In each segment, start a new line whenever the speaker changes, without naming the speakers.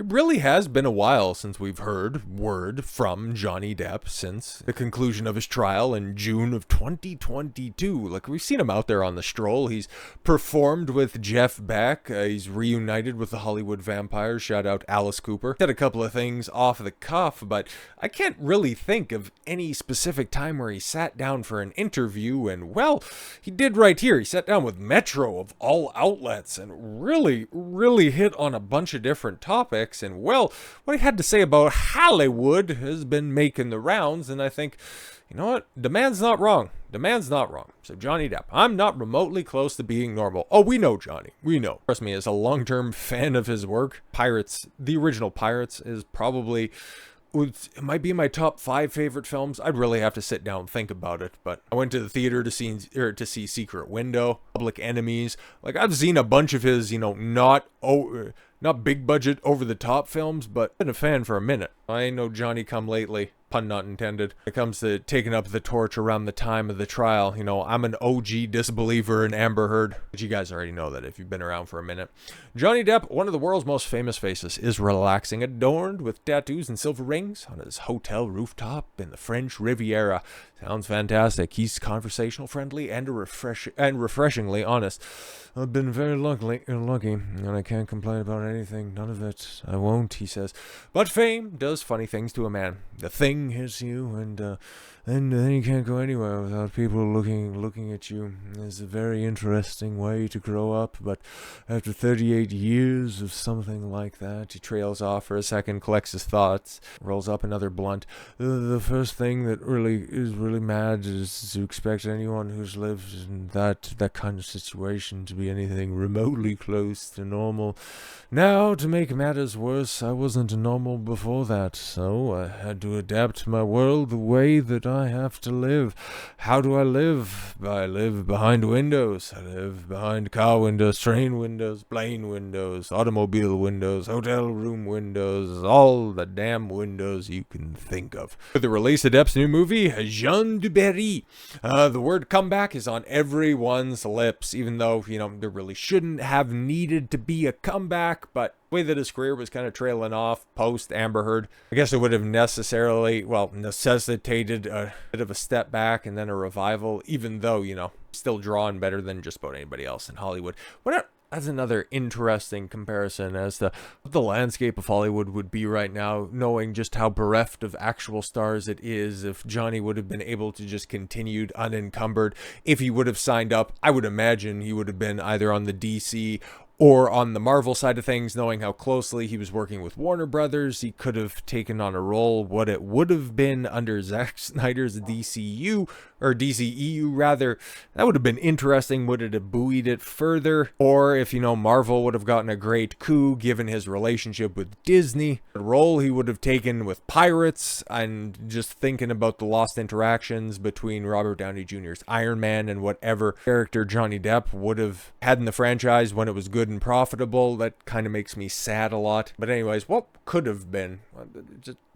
really has been a while since we've heard word from Johnny Depp since the conclusion of his trial in June of 2022. Like, we've seen him out there on the stroll. He's performed with Jeff Beck. He's reunited with the Hollywood vampires. Shout out Alice Cooper. Said a couple of things off the cuff, but I can't really think of any specific time where he sat down for an interview. And, well, he did right here. He sat down with Metro of all outlets and really hit on a bunch of different topics. And, well, what he had to say about Hollywood has been making the rounds, and I think, you know what, the man's not wrong. The man's not wrong. So Johnny Depp, I'm not remotely close to being normal. Oh, we know Johnny. We know. Trust me, as a long-term fan of his work, Pirates, the original Pirates, is probably, it might be my top 5 favorite films. I'd really have to sit down and think about it. But I went to the theater to see Secret Window, Public Enemies. Like, I've seen a bunch of his, you know, not big budget over the top films, but I've been a fan for a minute. I ain't no Johnny come lately, pun not intended. When it comes to taking up the torch around the time of the trial, you know, I'm an OG disbeliever in Amber Heard, but you guys already know that if you've been around for a minute. Johnny Depp, one of the world's most famous faces, is relaxing, adorned with tattoos and silver rings on his hotel rooftop in the French Riviera. Sounds fantastic. He's conversational, friendly, and refreshingly honest. I've been very lucky, and I can't complain about anything. None of it. I won't, he says. But fame does funny things to a man. The thing hits you, and then you can't go anywhere without people looking at you. It's a very interesting way to grow up, but after 38 years of something like that, he trails off for a second, collects his thoughts, rolls up another blunt. The first thing that is really mad is to expect anyone who's lived in that kind of situation to be anything remotely close to normal. Now, to make matters worse, I wasn't normal before that, so I had to adapt my world the way that I have to live. How do I live? I live behind windows. I live behind car windows, train windows, plane windows, automobile windows, hotel room windows, all the damn windows you can think of. With the release of Depp's new movie, Jeanne Du Barry, the word comeback is on everyone's lips, even though, you know, there really shouldn't have needed to be a comeback, but the way that his career was kind of trailing off post Amber Heard, I guess it would have necessitated a bit of a step back and then a revival, even though, you know, still drawing better than just about anybody else in Hollywood. That's another interesting comparison as to what the landscape of Hollywood would be right now, knowing just how bereft of actual stars it is. If Johnny would have been able to just continued unencumbered, if he would have signed up, I would imagine he would have been either on the DC or on the Marvel side of things, knowing how closely he was working with Warner Brothers. He could have taken on a role, what it would have been under Zack Snyder's DCU, or DCEU rather. That would have been interesting. Would it have buoyed it further? Or if, you know, Marvel would have gotten a great coup given his relationship with Disney. The role he would have taken with Pirates, and just thinking about the lost interactions between Robert Downey Jr.'s Iron Man and whatever character Johnny Depp would have had in the franchise when it was good and profitable. That kind of makes me sad a lot. But anyways, what could have been?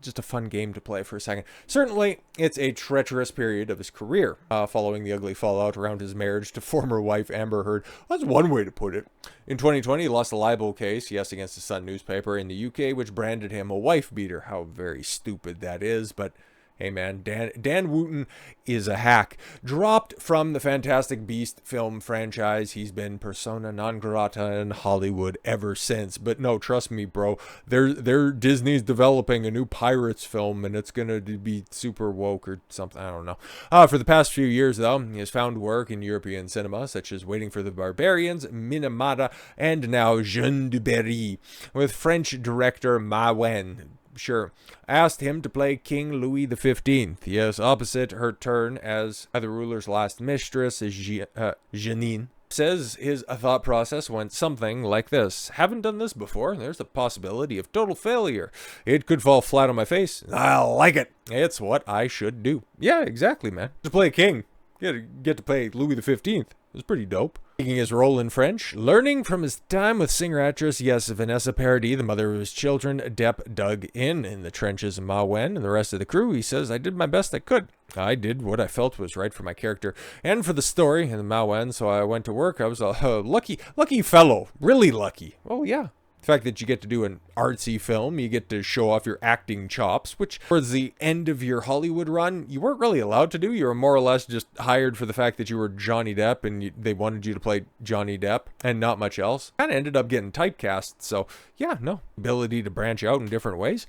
Just a fun game to play for a second. Certainly, it's a treacherous period of his career, following the ugly fallout around his marriage to former wife Amber Heard. That's one way to put it. In 2020, he lost a libel case, yes, against the Sun newspaper in the UK, which branded him a wife beater. How very stupid that is, but hey man, Dan Wooten is a hack. Dropped from the Fantastic Beast film franchise, he's been persona non grata in Hollywood ever since. But no, trust me, bro, Disney's developing a new Pirates film, and it's gonna be super woke or something. I don't know. For the past few years, though, he has found work in European cinema, such as Waiting for the Barbarians, Minamata, and now Jeanne Du Barry, with French director Ma Wen. Sure, asked him to play King Louis XV. Yes, opposite her turn as the ruler's last mistress, Jeanine. Says his thought process went something like this. Haven't done this before. There's a possibility of total failure. It could fall flat on my face. I like it. It's what I should do. Yeah, exactly, man. To play a king. Get to play Louis XV. It was pretty dope. Taking his role in French, learning from his time with singer-actress, yes, Vanessa Paradis, the mother of his children, Depp dug in the trenches of Ma Wen and the rest of the crew. He says, I did my best I could. I did what I felt was right for my character and for the story and Ma Wen, so I went to work. I was a lucky fellow. Really lucky. Oh, yeah. The fact that you get to do an artsy film, you get to show off your acting chops, which towards the end of your Hollywood run, you weren't really allowed to do. You were more or less just hired for the fact that you were Johnny Depp and they wanted you to play Johnny Depp and not much else. Kind of ended up getting typecast. So yeah, no, ability to branch out in different ways.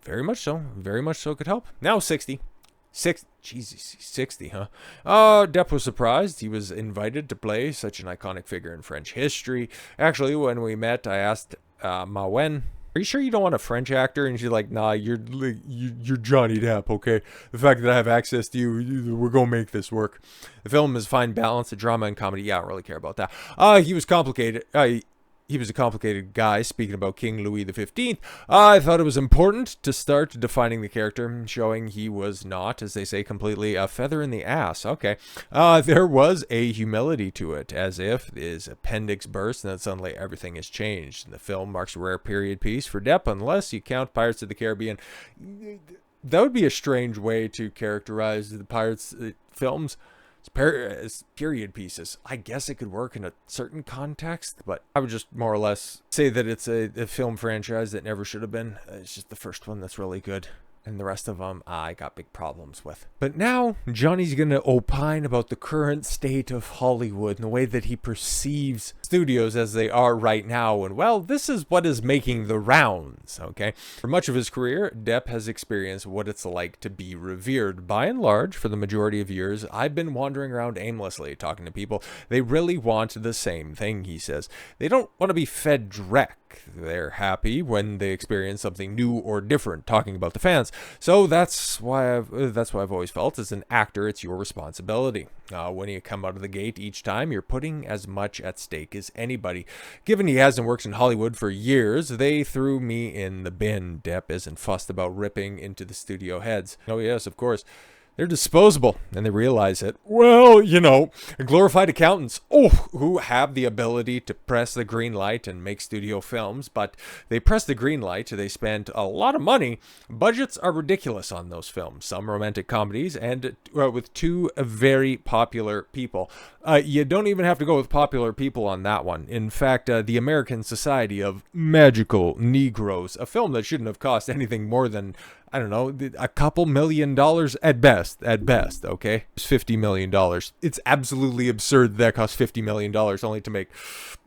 Very much so. Very much so could help. Now 60. Jesus, 60, huh? Depp was surprised. He was invited to play such an iconic figure in French history. Actually, when we met, I asked Mawen, are you sure you don't want a French actor? And she's like, nah, you're Johnny Depp, okay? The fact that I have access to you, we're going to make this work. The film is fine balance of drama and comedy. Yeah, I don't really care about that. He was complicated. He was a complicated guy. Speaking about King Louis XV, I thought it was important to start defining the character, showing he was not, as they say, completely a feather in the ass. Okay. There was a humility to it, as if his appendix burst and then suddenly everything has changed. The film marks a rare period piece for Depp, unless you count Pirates of the Caribbean. That would be a strange way to characterize the Pirates films. As period pieces. I guess it could work in a certain context, but I would just more or less say that it's a film franchise that never should have been. It's just the first one that's really good. And the rest of them, I got big problems with. But now, Johnny's going to opine about the current state of Hollywood and the way that he perceives studios as they are right now. And, well, this is what is making the rounds, okay? For much of his career, Depp has experienced what it's like to be revered. By and large, for the majority of years, I've been wandering around aimlessly, talking to people. They really want the same thing, he says. They don't want to be fed Dreck. They're happy when they experience something new or different, talking about the fans. So that's why I've always felt, as an actor, it's your responsibility. When you come out of the gate each time, you're putting as much at stake as anybody. Given he hasn't worked in Hollywood for years, they threw me in the bin. Depp isn't fussed about ripping into the studio heads. Oh yes, of course. They're disposable, and they realize it. Well, you know, glorified accountants, who have the ability to press the green light and make studio films, but they press the green light, they spend a lot of money. Budgets are ridiculous on those films. Some romantic comedies, and with two very popular people. You don't even have to go with popular people on that one. In fact, The American Society of Magical Negroes, a film that shouldn't have cost anything more than, I don't know, a couple $1 million at best, okay? It's $50 million. It's absolutely absurd that cost $50 million only to make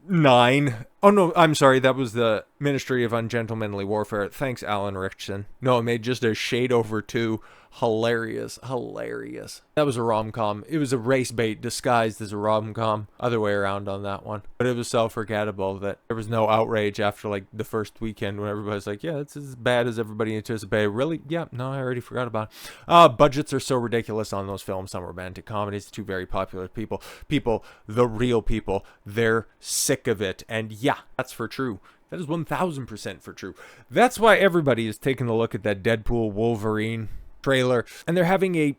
9. Oh, no, I'm sorry. That was the Ministry of Ungentlemanly Warfare. Thanks, Alan Richardson. No, it made just a shade over 2. Hilarious. That was a rom-com. It was a race bait disguised as a rom-com. Other way around on that one. But it was so forgettable that there was no outrage after like the first weekend when everybody's like, yeah, it's as bad as everybody anticipated. Really? Yeah, no, I already forgot about it. Budgets are so ridiculous on those films. Some romantic comedies, 2 very popular people, the real people, they're sick of it. And yeah, that's for true. That is 1000% for true. That's why everybody is taking a look at that Deadpool Wolverine trailer, and they're having a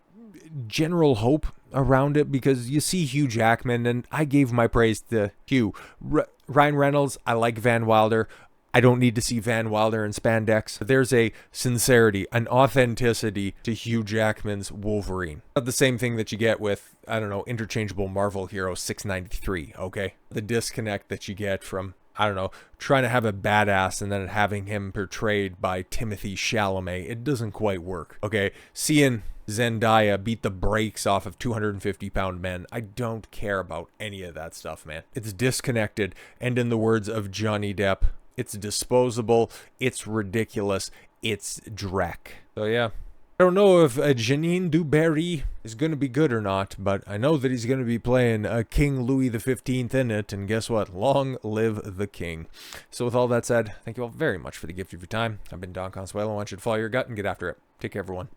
general hope around it because you see Hugh Jackman, and I gave my praise to Hugh. Ryan Reynolds, I like Van Wilder. I don't need to see Van Wilder in spandex. There's a sincerity, an authenticity to Hugh Jackman's Wolverine. Not the same thing that you get with, I don't know, interchangeable Marvel hero 693, okay? The disconnect that you get from, I don't know, trying to have a badass and then having him portrayed by Timothée Chalamet. It doesn't quite work, okay? Seeing Zendaya beat the brakes off of 250-pound men, I don't care about any of that stuff, man. It's disconnected, and in the words of Johnny Depp, it's disposable, it's ridiculous, it's Dreck. So yeah. I don't know if Jeanne Du Barry is going to be good or not, but I know that he's going to be playing King Louis XV in it, and guess what? Long live the king. So with all that said, thank you all very much for the gift of your time. I've been Don Consuelo. I want you to follow your gut and get after it. Take care, everyone.